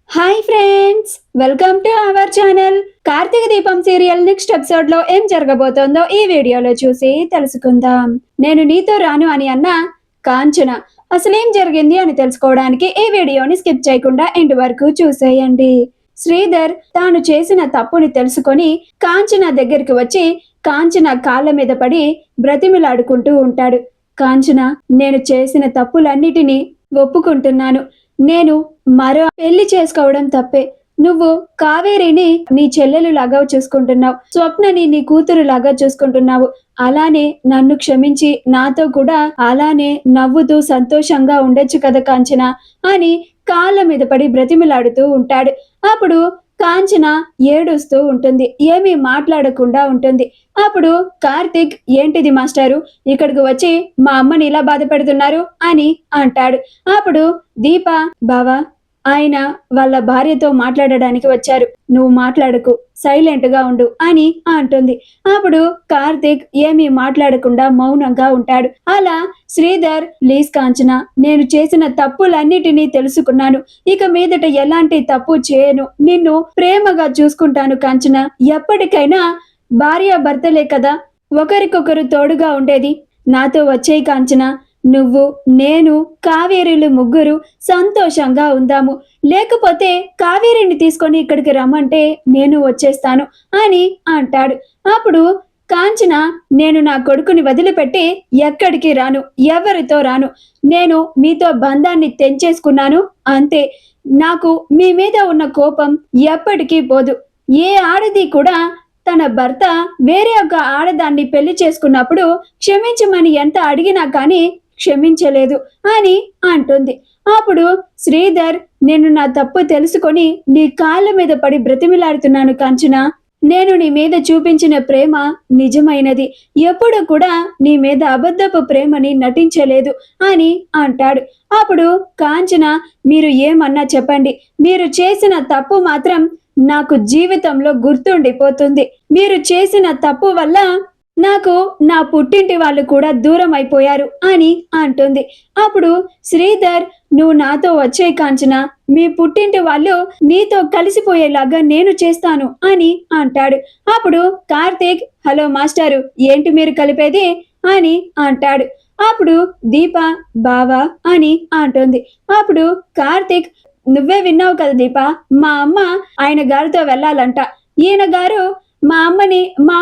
Hi friends, welcome to our channel. Karthika Deepam serial next episode లో ఏం జరగబోతోందో ఈ వీడియోలో చూసి తెలుసుకుందాం. నేను నీతో రాను అని అన్న కాంచన అసలేం జరిగింది అని తెలుసుకోవడానికి ఈ వీడియోని స్కిప్ చేయకుండా ఎండ్ వరకు చూసేయండి. శ్రీధర్ తాను చేసిన తప్పుని తెలుసుకొని కాంచన దగ్గరికి వచ్చి కాంచన కాళ్ళ మీద పడి బ్రతిమిలాడుకుంటూ ఉంటాడు. కాంచన, నేను చేసిన తప్పులన్నిటినీ ఒప్పుకుంటున్నాను. నేను మరో పెళ్లి చేసుకోవడం తప్పే. నువ్వు కావేరిని నీ చెల్లెలు లాగా చూసుకుంటున్నావు, స్వప్నని నీ కూతురు లాగా చూసుకుంటున్నావు. అలానే నన్ను క్షమించి నాతో కూడా అలానే నవ్వుతూ సంతోషంగా ఉండొచ్చు కదా కాంచన అని కాళ్ళ మీద పడి బ్రతిమిలాడుతూ ఉంటాడు. అప్పుడు కాంచన ఏడుస్తూ ఉంటుంది, ఏమీ మాట్లాడకుండా ఉంటుంది. అప్పుడు కార్తీక్, ఏంటిది మాస్టారు, ఇక్కడికి వచ్చి మా అమ్మని ఇలా బాధ పెడుతున్నారు అని అంటాడు. అప్పుడు దీప, బావా, ఆయన వాళ్ళ భార్యతో మాట్లాడడానికి వచ్చారు, నువ్వు మాట్లాడకు, సైలెంట్ గా ఉండు అని అంటుంది. అప్పుడు కార్తీక్ ఏమీ మాట్లాడకుండా మౌనంగా ఉంటాడు. అలా శ్రీధర్, ప్లీజ్ కాంచన, నేను చేసిన తప్పులన్నిటినీ తెలుసుకున్నాను, ఇక మీదట ఎలాంటి తప్పు చేయను, నిన్ను ప్రేమగా చూసుకుంటాను కాంచన, ఎప్పటికైనా భార్య భర్తలే కదా, ఒకరికొకరు తోడుగా ఉండేది, నాతో వచ్చేయి కాంచన, నువ్వు నేను కావేరీలు ముగ్గురు సంతోషంగా ఉందాము, లేకపోతే కావేరిని తీసుకొని ఇక్కడికి రమ్మంటే నేను వచ్చేస్తాను అని అంటాడు. అప్పుడు కాంచన, నేను నా కొడుకుని వదిలిపెట్టి ఎక్కడికి రాను, ఎవరితో రాను, నేను మీతో బంధాన్ని తెంచేసుకున్నాను అంతే. నాకు మీ మీద ఉన్న కోపం ఎప్పటికీ పోదు. ఏ ఆడది కూడా తన భర్త వేరే ఒక ఆడదాన్ని పెళ్లి చేసుకున్నప్పుడు క్షమించమని ఎంత అడిగినా కానీ క్షమించలేదు అని అంటుంది. అప్పుడు శ్రీధర్, నేను నా తప్పు తెలుసుకొని నీ కాళ్ళ మీద పడి బ్రతిమిలాడుతున్నాను కాంచన, నేను నీ మీద చూపించిన ప్రేమ నిజమైనది, ఎప్పుడు కూడా నీ మీద అబద్ధపు ప్రేమని నటించలేదు అని అంటాడు. అప్పుడు కాంచన, మీరు ఏమన్నా చెప్పండి, మీరు చేసిన తప్పు మాత్రం నాకు జీవితంలో గుర్తుండిపోతుంది. మీరు చేసిన తప్పు వల్ల నాకు నా పుట్టింటి వాళ్ళు కూడా దూరం అయిపోయారు అని అంటుంది. అప్పుడు శ్రీధర్, నువ్వు నాతో వచ్చే కాంచన, మీ పుట్టింటి వాళ్ళు నీతో కలిసిపోయేలాగా నేను చేస్తాను అని అంటాడు. అప్పుడు కార్తీక్, హలో మాస్టారు, ఏంటి మీరు కలిపేది అని అంటాడు. అప్పుడు దీప, బావా అని అంటుంది. అప్పుడు కార్తీక్, నువ్వే విన్నావు కదా దీప, మా అమ్మ ఆయన గారితో వెళ్ళాలంట, ఈయన గారు మా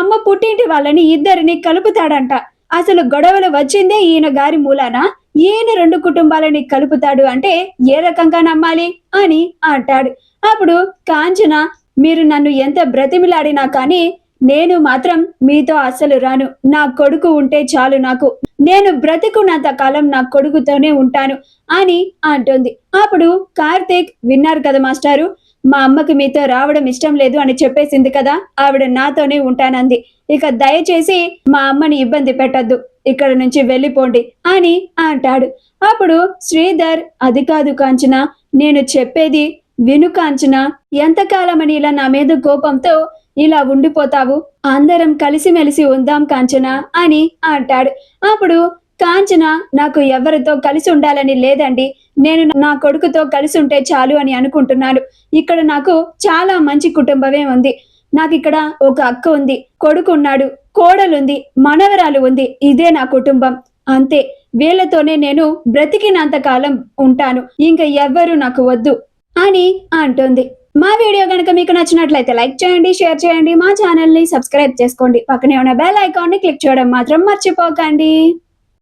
అమ్మ పుట్టింటి వాళ్ళని ఇద్దరిని కలుపుతాడంట, అసలు గొడవలు వచ్చిందే ఈయన గారి మూలాన, ఈయన రెండు కుటుంబాలని కలుపుతాడు అంటే ఏ రకంగా నమ్మాలి అని అంటాడు. అప్పుడు కాంచన, మీరు నన్ను ఎంత బ్రతిమిలాడినా కానీ నేను మాత్రం మీతో అస్సలు రాను, నా కొడుకు ఉంటే చాలు, నాకు నేను బ్రతికున్నంత కాలం నా కొడుకుతోనే ఉంటాను అని అంటుంది. అప్పుడు కార్తీక్, విన్నారు కదా మాస్టారు, మా అమ్మకి మీతో రావడం ఇష్టం లేదు అని చెప్పేసింది కదా, ఆవిడ నాతోనే ఉంటానంది, ఇక దయచేసి మా అమ్మని ఇబ్బంది పెట్టద్దు, ఇక్కడ నుంచి వెళ్ళిపోండి అని అంటాడు. అప్పుడు శ్రీధర్, అది కాదు కాంచన, నేను చెప్పేది విను కాంచన, ఎంతకాలమని ఇలా నా మీద కోపంతో ఇలా ఉండిపోతావు, అందరం కలిసిమెలిసి ఉందాం కాంచన అని అంటాడు. అప్పుడు కాంచన, నాకు ఎవరితో కలిసి ఉండాలని లేదండి, నేను నా కొడుకుతో కలిసి ఉంటే చాలు అని అనుకుంటున్నాను, ఇక్కడ నాకు చాలా మంచి కుటుంబమే ఉంది, నాకు ఇక్కడ ఒక అక్క ఉంది, కొడుకు ఉన్నాడు, కోడలుంది, మనవరాలు ఉంది, ఇదే నా కుటుంబం, అంతే, వీళ్ళతోనే నేను బ్రతికినంత కాలం ఉంటాను, ఇంకా ఎవ్వరూ నాకు వద్దు అని అంటుంది. మా వీడియో కనుక మీకు నచ్చినట్లయితే లైక్ చేయండి, షేర్ చేయండి, మా ఛానల్ని సబ్స్క్రైబ్ చేసుకోండి, పక్కనే ఉన్న బెల్ ఐకాన్ని క్లిక్ చేయడం మాత్రం మర్చిపోకండి.